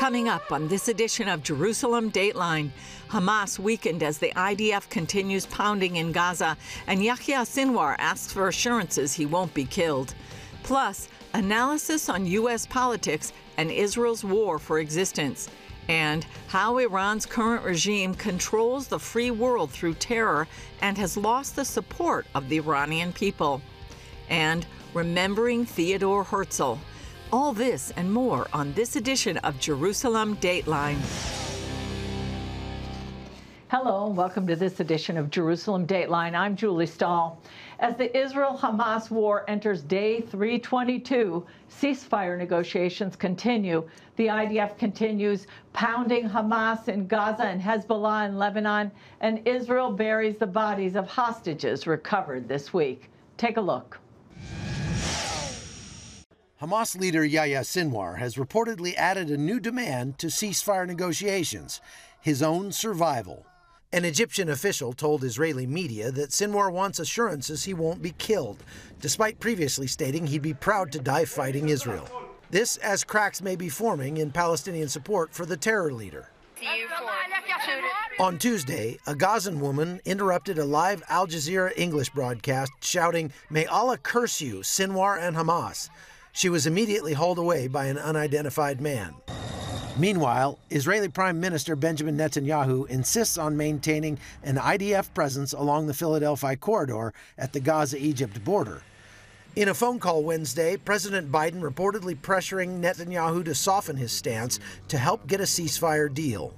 Coming up on this edition of Jerusalem Dateline, Hamas weakened as the IDF continues pounding in Gaza, and Yahya Sinwar asks for assurances he won't be killed. Plus, analysis on U.S. politics and Israel's war for existence, and how Iran's current regime controls the free world through terror and has lost the support of the Iranian people. And remembering Theodore Herzl. All this and more on this edition of Jerusalem Dateline. Hello, and welcome to this edition of Jerusalem Dateline. I'm Julie Stahl. As the Israel-Hamas war enters day 322, ceasefire negotiations continue. The IDF continues pounding Hamas in Gaza and Hezbollah in Lebanon, and Israel buries the bodies of hostages recovered this week. Take a look. Hamas leader Yahya Sinwar has reportedly added a new demand to ceasefire negotiations: his own survival. An Egyptian official told Israeli media that Sinwar wants assurances he won't be killed, despite previously stating he'd be proud to die fighting Israel. This as cracks may be forming in Palestinian support for the terror leader. On Tuesday, a Gazan woman interrupted a live Al Jazeera English broadcast shouting, "May Allah curse you, Sinwar and Hamas." She was immediately hauled away by an unidentified man. Meanwhile, Israeli Prime Minister Benjamin Netanyahu insists on maintaining an IDF presence along the Philadelphia corridor at the Gaza-Egypt border. In a phone call Wednesday, President Biden reportedly pressuring Netanyahu to soften his stance to help get a ceasefire deal.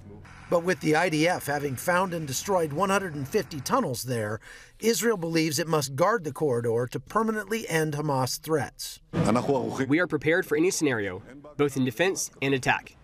But with the IDF having found and destroyed 150 tunnels there, Israel believes it must guard the corridor to permanently end Hamas threats. We are prepared for any scenario, both in defense and attack.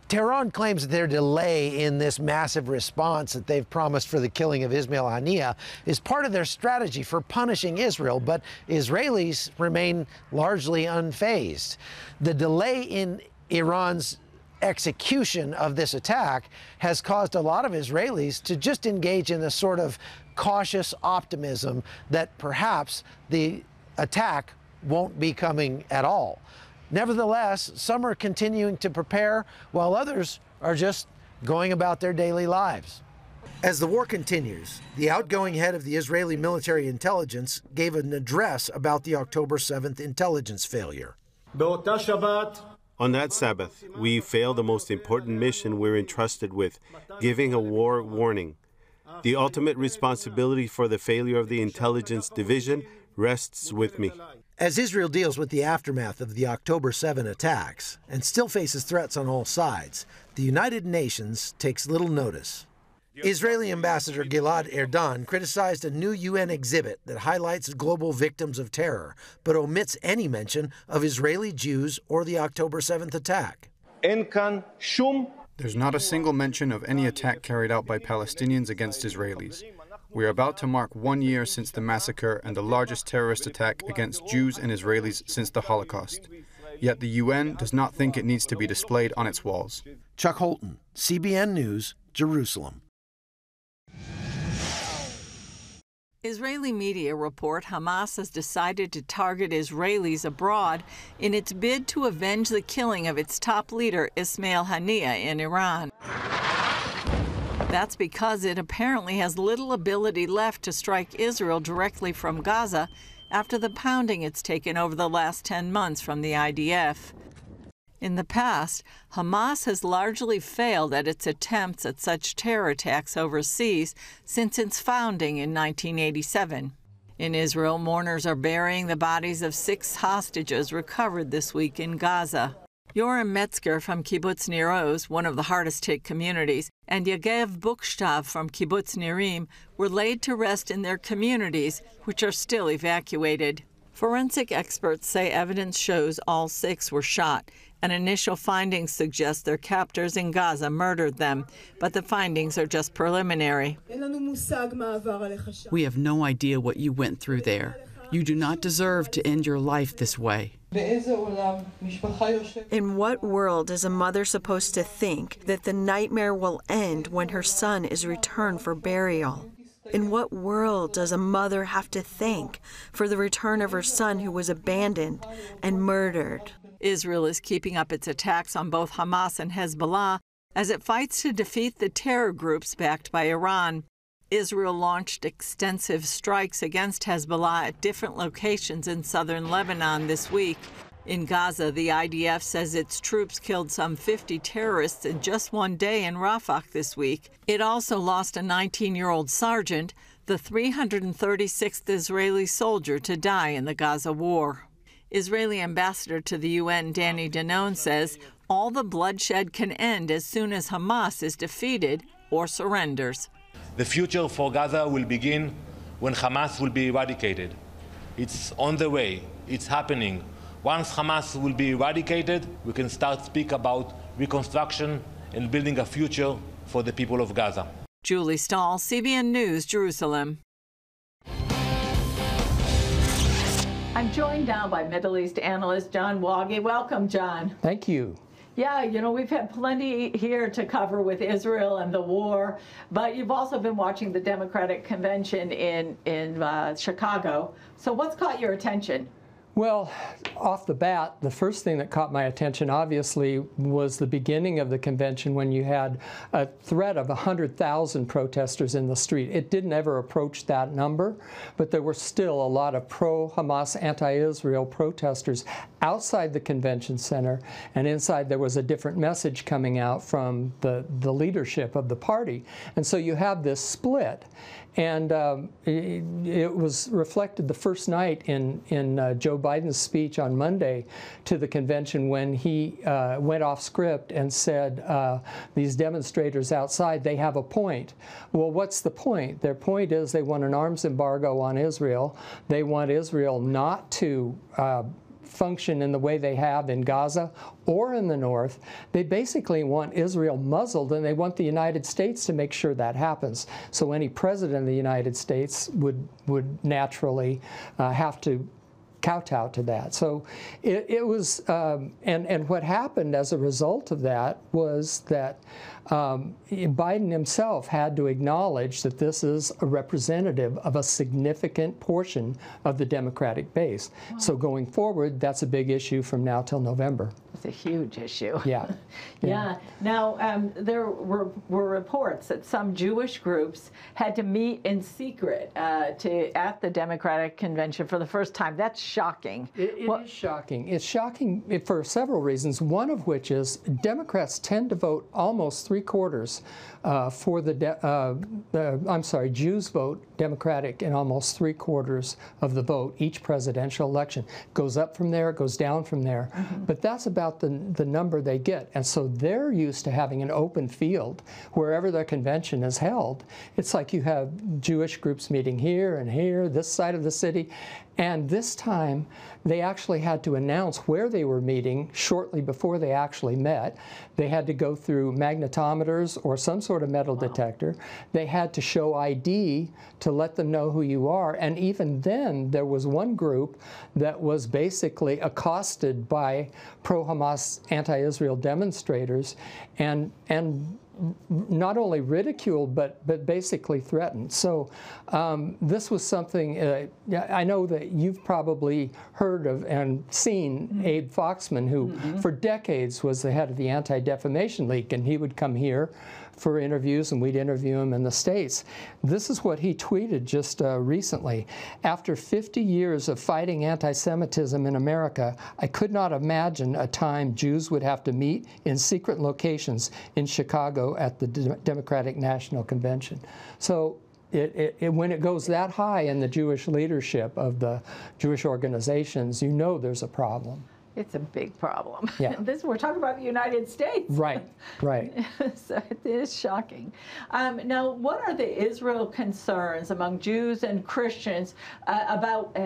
Tehran claims that their delay in this massive response that they've promised for the killing of Ismail Haniyeh is part of their strategy for punishing Israel, but Israelis remain largely unfazed. The delay in Iran's execution of this attack has caused a lot of Israelis to just engage in a sort of cautious optimism that perhaps the attack won't be coming at all. Nevertheless, some are continuing to prepare while others are just going about their daily lives. As the war continues, the outgoing head of the Israeli military intelligence gave an address about the October 7th intelligence failure. On that Sabbath, we failed the most important mission we're entrusted with, giving a war warning. The ultimate responsibility for the failure of the intelligence division rests with me. As Israel deals with the aftermath of the October 7 attacks and still faces threats on all sides, the United Nations takes little notice. Israeli Ambassador Gilad Erdan criticized a new UN exhibit that highlights global victims of terror, but omits any mention of Israeli Jews or the October 7th attack. There's not a single mention of any attack carried out by Palestinians against Israelis. We are about to mark 1 year since the massacre and the largest terrorist attack against Jews and Israelis since the Holocaust. Yet the UN does not think it needs to be displayed on its walls. Chuck Holton, CBN News, Jerusalem. Israeli media report Hamas has decided to target Israelis abroad in its bid to avenge the killing of its top leader, Ismail Haniyeh, in Iran. That's because it apparently has little ability left to strike Israel directly from Gaza after the pounding it's taken over the last 10 months from the IDF. In the past, Hamas has largely failed at its attempts at such terror attacks overseas since its founding in 1987. In Israel, mourners are burying the bodies of 6 hostages recovered this week in Gaza. Yoram Metzger from Kibbutz Nir Oz, one of the hardest-hit communities, and Yagev Bukhshtav from Kibbutz Nirim were laid to rest in their communities, which are still evacuated. Forensic experts say evidence shows all 6 were shot, and initial findings suggest their captors in Gaza murdered them, but the findings are just preliminary. We have no idea what you went through there. You do not deserve to end your life this way. In what world is a mother supposed to think that the nightmare will end when her son is returned for burial? In what world does a mother have to thank for the return of her son who was abandoned and murdered? Israel is keeping up its attacks on both Hamas and Hezbollah as it fights to defeat the terror groups backed by Iran. Israel launched extensive strikes against Hezbollah at different locations in southern Lebanon this week. In Gaza, the IDF says its troops killed some 50 terrorists in just one day in Rafah this week. It also lost a 19-year-old sergeant, the 336th Israeli soldier to die in the Gaza war. Israeli ambassador to the UN, Danny Danon, says all the bloodshed can end as soon as Hamas is defeated or surrenders. The future for Gaza will begin when Hamas will be eradicated. It's on the way. It's happening. Once Hamas will be eradicated, we can start to speak about reconstruction and building a future for the people of Gaza. Julie Stahl, CBN News, Jerusalem. I'm joined now by Middle East analyst John Waage. Welcome, John. Thank you. Yeah, you know, we've had plenty here to cover with Israel and the war, but you've also been watching the Democratic Convention in Chicago. So what's caught your attention? Well, off the bat, the first thing that caught my attention, obviously, was the beginning of the convention when you had a threat of 100,000 protesters in the street. It didn't ever approach that number, but there were still a lot of pro-Hamas, anti-Israel protesters outside the convention center, and inside there was a different message coming out from the leadership of the party. And so you have this split. And it was reflected the first night in Joe Biden's speech on Monday to the convention when he went off script and said, these demonstrators outside, they have a point. Well, what's the point? Their point is they want an arms embargo on Israel. They want Israel not to function in the way they have in Gaza or in the north. They basically want Israel muzzled, and they want the United States to make sure that happens. So any president of the United States would naturally have to kowtow to that. So it was, and what happened as a result of that was that Biden himself had to acknowledge that this is a representative of a significant portion of the Democratic base. Wow. So going forward, that's a big issue from now till November. It's a huge issue. Yeah. Yeah. Now, there were reports that some Jewish groups had to meet in secret at the Democratic Convention for the first time. That's shocking. It is shocking. It's shocking for several reasons, one of which is Democrats tend to vote almost 3/4 for Jews vote Democratic in almost 3/4 of the vote each presidential election. Goes up from there, it goes down from there. Mm-hmm. But that's about the number they get. And so they're used to having an open field wherever the convention is held. It's like you have Jewish groups meeting here and here, this side of the city. And this time, they actually had to announce where they were meeting shortly before they actually met. They had to go through magnetometers or some sort of metal detector. They had to show ID to let them know who you are. And even then, there was one group that was basically accosted by pro-Hamas, anti-Israel demonstrators and not only ridiculed, but basically threatened. So this was something, I know that you've probably heard of and seen Abe Foxman, who for decades was the head of the Anti-Defamation League, and he would come here for interviews, and we'd interview him in the States. This is what he tweeted just recently. After 50 years of fighting anti-Semitism in America, I could not imagine a time Jews would have to meet in secret locations in Chicago at the Democratic National Convention. So when it goes that high in the Jewish leadership of the Jewish organizations, you know there's a problem. It's a big problem. Yeah. We're talking about the United States. Right, right. So it is shocking. Now, what are the Israel concerns among Jews and Christians about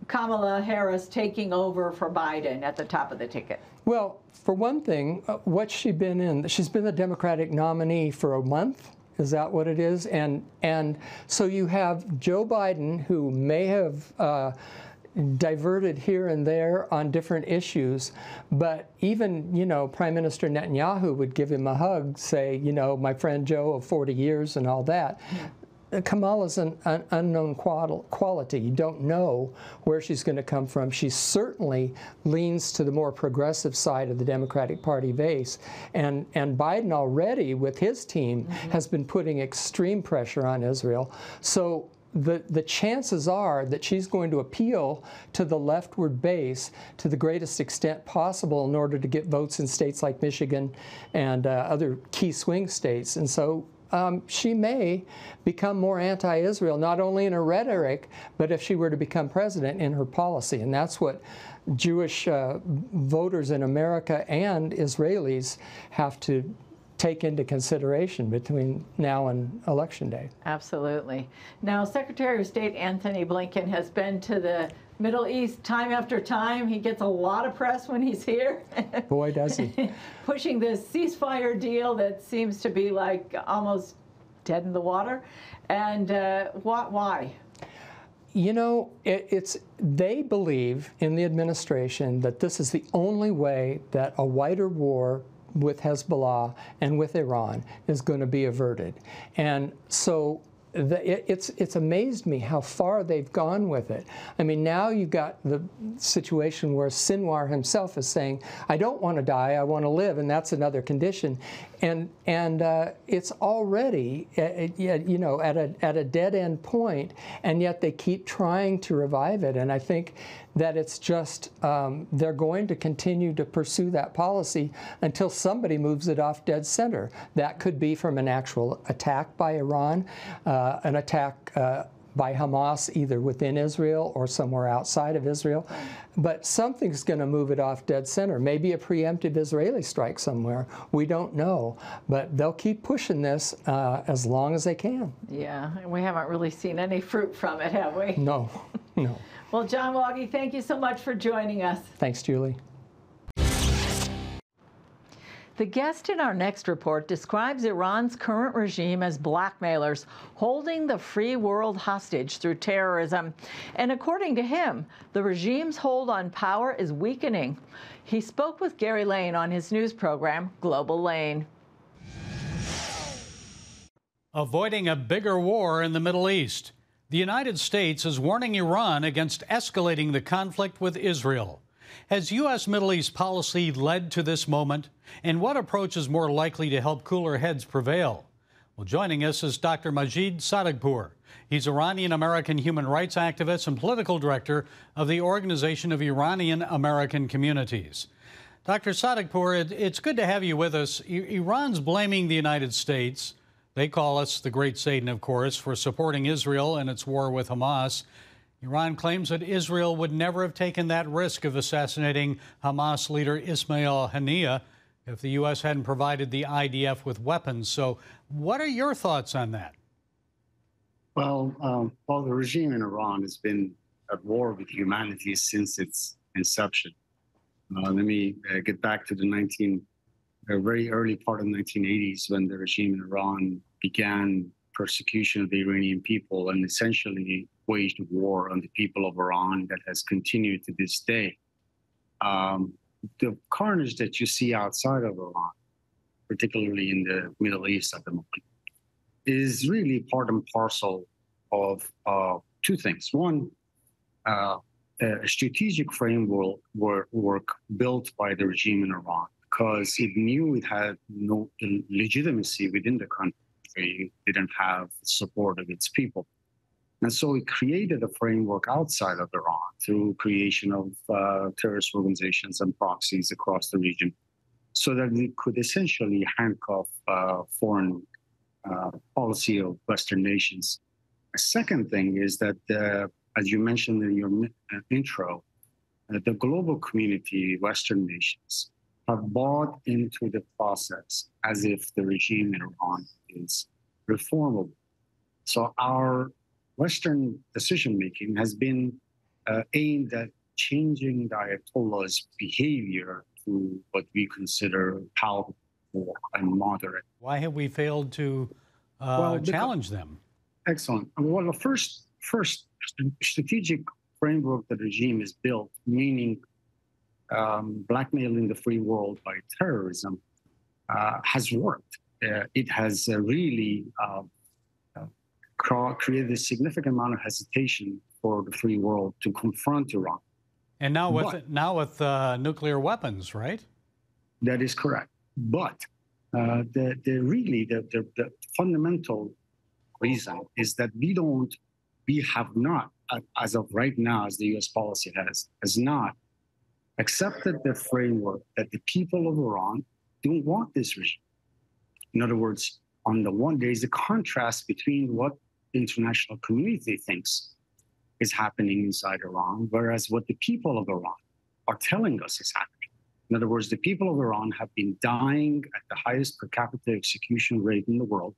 Kamala Harris taking over for Biden at the top of the ticket? Well, for one thing, what's she been in? She's been the Democratic nominee for a month. Is that what it is? And so you have Joe Biden, who may have diverted here and there on different issues, but even, you know, Prime Minister Netanyahu would give him a hug, say, you know, my friend Joe of 40 years and all that. Kamala's an unknown quality. You don't know where she's going to come from. She certainly leans to the more progressive side of the Democratic Party base. And Biden already, with his team, has been putting extreme pressure on Israel. So the chances are that she's going to appeal to the leftward base to the greatest extent possible in order to get votes in states like Michigan and other key swing states. And so she may become more anti-Israel, not only in her rhetoric, but if she were to become president, in her policy. And that's what Jewish voters in America and Israelis have to take into consideration between now and Election Day. Absolutely. Now, Secretary of State Antony Blinken has been to the Middle East time after time. He gets a lot of press when he's here. Boy, does he. Pushing this ceasefire deal that seems to be like almost dead in the water. And why? You know, they believe in the administration that this is the only way that a wider war with Hezbollah and with Iran is going to be averted. And so it's amazed me how far they've gone with it. I mean, now you've got the situation where Sinwar himself is saying, I don't want to die, I want to live, and that's another condition. And it's already, you know, at a dead-end point, and yet they keep trying to revive it. And I think that it's just, they're going to continue to pursue that policy until somebody moves it off dead center. That could be from an actual attack by Iran, an attack by Hamas either within Israel or somewhere outside of Israel. But something's going to move it off dead center. Maybe a preemptive Israeli strike somewhere. We don't know. But they'll keep pushing this as long as they can. Yeah, we haven't really seen any fruit from it, have we? No, no. Well, John Waage, thank you so much for joining us. Thanks, Julie. The guest in our next report describes Iran's current regime as blackmailers, holding the free world hostage through terrorism. And according to him, the regime's hold on power is weakening. He spoke with Gary Lane on his news program, Global Lane. Avoiding a bigger war in the Middle East. The United States is warning Iran against escalating the conflict with Israel. Has U.S. Middle East policy led to this moment? And what approach is more likely to help cooler heads prevail? Well, joining us is Dr. Majid Sadegpour. He's Iranian-American human rights activist and political director of the Organization of Iranian-American Communities. Dr. Sadegpour, it's good to have you with us. Iran's blaming the United States. They call us the Great Satan, of course, for supporting Israel in its war with Hamas. Iran claims that Israel would never have taken that risk of assassinating Hamas leader Ismail Haniyeh if the U.S. hadn't provided the IDF with weapons. So what are your thoughts on that? Well, the regime in Iran has been at war with humanity since its inception. Let me get back to the very early part of the 1980s when the regime in Iran began persecution of the Iranian people and essentially waged war on the people of Iran that has continued to this day. The carnage that you see outside of Iran, particularly in the Middle East at the moment, is really part and parcel of two things. One, a strategic framework built by the regime in Iran because it knew it had no legitimacy within the country. It didn't have the support of its people. And so it created a framework outside of Iran through creation of terrorist organizations and proxies across the region so that it could essentially handcuff foreign policy of Western nations. A second thing is that, as you mentioned in your intro, the global community, Western nations, have bought into the process as if the regime in Iran is reformable. So our Western decision-making has been aimed at changing the Ayatollah's behavior to what we consider powerful and moderate. Why have we failed to challenge them? Excellent. Well, the first strategic framework the regime is built, meaning blackmailing the free world by terrorism, has worked. It has really created a significant amount of hesitation for the free world to confront Iran. And now with nuclear weapons, right? That is correct. But the fundamental reason is that we have not, as of right now, as the U.S. policy has not accepted the framework that the people of Iran don't want this regime. In other words, on the one, there is a contrast between what the international community thinks is happening inside Iran, whereas what the people of Iran are telling us is happening. In other words, the people of Iran have been dying at the highest per capita execution rate in the world.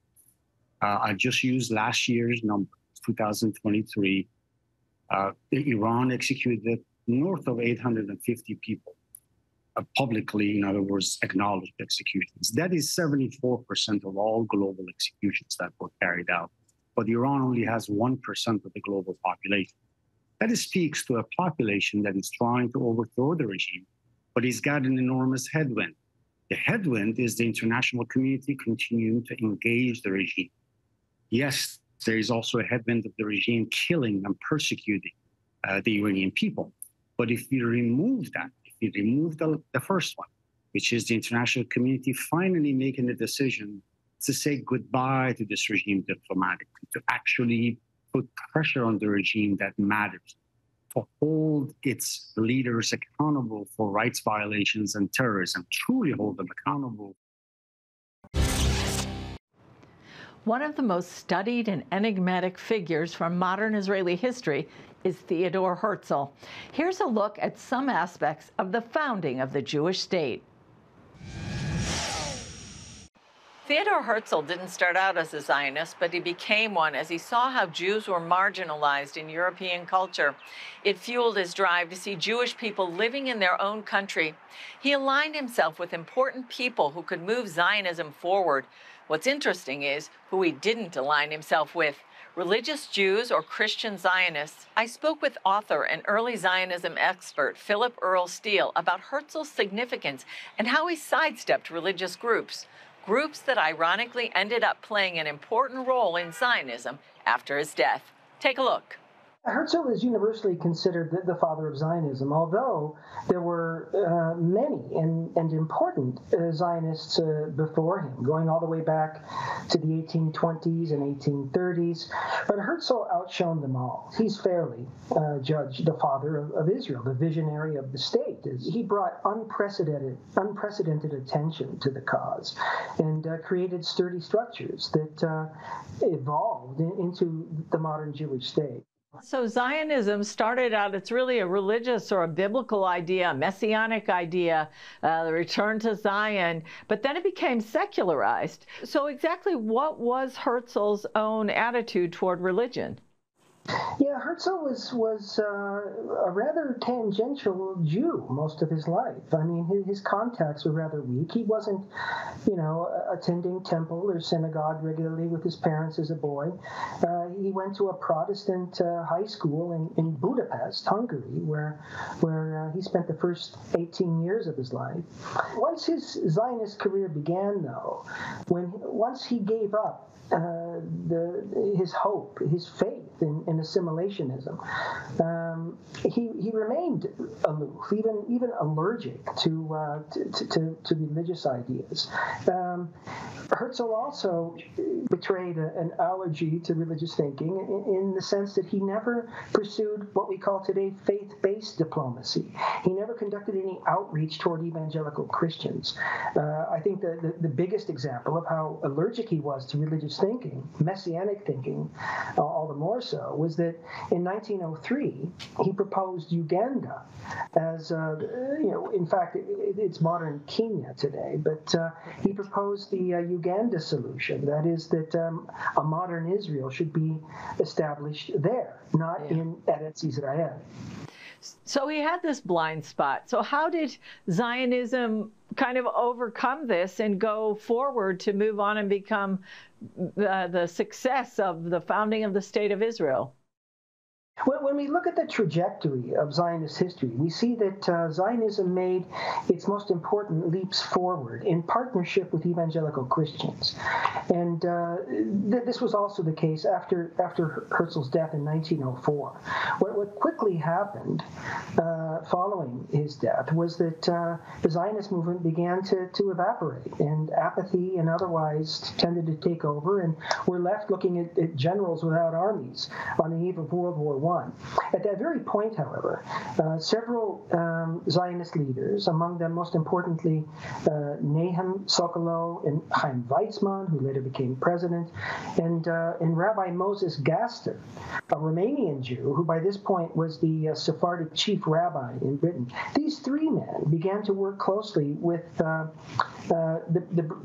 I just used last year's number, 2023. Iran executed north of 850 people, publicly, in other words, acknowledged executions. That is 74% of all global executions that were carried out. But Iran only has 1% of the global population. That speaks to a population that is trying to overthrow the regime, but it's got an enormous headwind. The headwind is the international community continuing to engage the regime. Yes, there is also a headwind of the regime killing and persecuting the Iranian people. But if we remove that, if we remove the first one, which is the international community finally making the decision to say goodbye to this regime diplomatically, to actually put pressure on the regime that matters, to hold its leaders accountable for rights violations and terrorism, truly hold them accountable. One of the most studied and enigmatic figures from modern Israeli history is Theodore Herzl. Here's a look at some aspects of the founding of the Jewish state. Theodore Herzl didn't start out as a Zionist, but he became one as he saw how Jews were marginalized in European culture. It fueled his drive to see Jewish people living in their own country. He aligned himself with important people who could move Zionism forward. What's interesting is who he didn't align himself with. Religious Jews or Christian Zionists. I spoke with author and early Zionism expert Philip Earl Steele about Herzl's significance and how he sidestepped religious groups that ironically ended up playing an important role in Zionism after his death. Take a look. Herzl is universally considered the father of Zionism, although there were many and important Zionists before him, going all the way back to the 1820s and 1830s. But Herzl outshone them all. He's fairly judged the father of Israel, the visionary of the state. He brought unprecedented attention to the cause and created sturdy structures that evolved into the modern Jewish state. So Zionism started out, it's really a religious or a biblical idea, a messianic idea, the return to Zion, but then it became secularized. So exactly what was Herzl's own attitude toward religion? Yeah, Herzl was a rather tangential Jew most of his life. I mean, his contacts were rather weak. He wasn't, attending temple or synagogue regularly with his parents as a boy. He went to a Protestant high school in Budapest, Hungary, where he spent the first 18 years of his life. Once his Zionist career began, though, once he gave up his hope, his faith in assimilationism, he remained aloof, even allergic to religious ideas. Herzl also betrayed an allergy to religious thinking in the sense that he never pursued what we call today faith-based diplomacy. He never conducted any outreach toward evangelical Christians. I think the biggest example of how allergic he was to religious thinking, messianic thinking, all the more so, was that in 1903 he proposed Uganda as, in fact, it's modern Kenya today, but he proposed the Uganda solution. That is that a modern Israel should be established there, not in Eretz Israel. So he had this blind spot. So how did Zionism kind of overcome this and go forward to move on and become the success of the founding of the State of Israel? When we look at the trajectory of Zionist history, we see that Zionism made its most important leaps forward in partnership with evangelical Christians. And this was also the case after Herzl's death in 1904. What quickly happened following his death was that the Zionist movement began to evaporate, and apathy and otherwise tended to take over, and we're left looking at generals without armies on the eve of World War I. At that very point, however, several Zionist leaders, among them most importantly Nahum Sokolow and Chaim Weizmann, who later became president, and Rabbi Moses Gaster, a Romanian Jew who by this point was the Sephardic chief rabbi in Britain. These three men began to work closely with the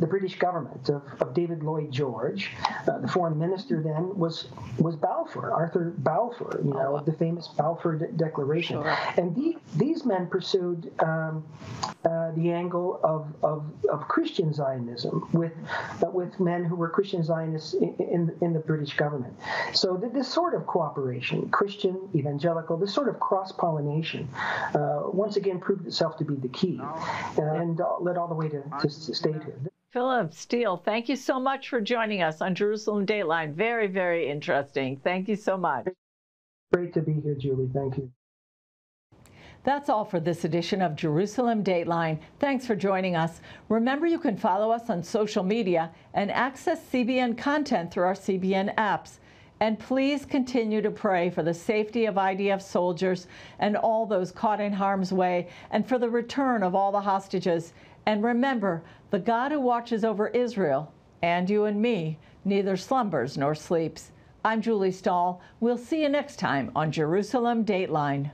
British government of David Lloyd George. The foreign minister then was Balfour, Arthur Balfour, of the famous Balfour Declaration. Sure. And these men pursued the angle of Christian Zionism with men who were Christian Zionists in the British government. So this sort of cooperation, Christian, evangelical, this sort of cross-pollination, once again proved itself to be the key, and led all the way to statehood. Philip Steele, thank you so much for joining us on Jerusalem Dateline. Very, very interesting. Thank you so much. Great to be here, Julie. Thank you. That's all for this edition of Jerusalem Dateline. Thanks for joining us. Remember, you can follow us on social media and access CBN content through our CBN apps. And please continue to pray for the safety of IDF soldiers and all those caught in harm's way, and for the return of all the hostages. And remember, the God who watches over Israel, and you and me, neither slumbers nor sleeps. I'm Julie Stahl. We'll see you next time on Jerusalem Dateline.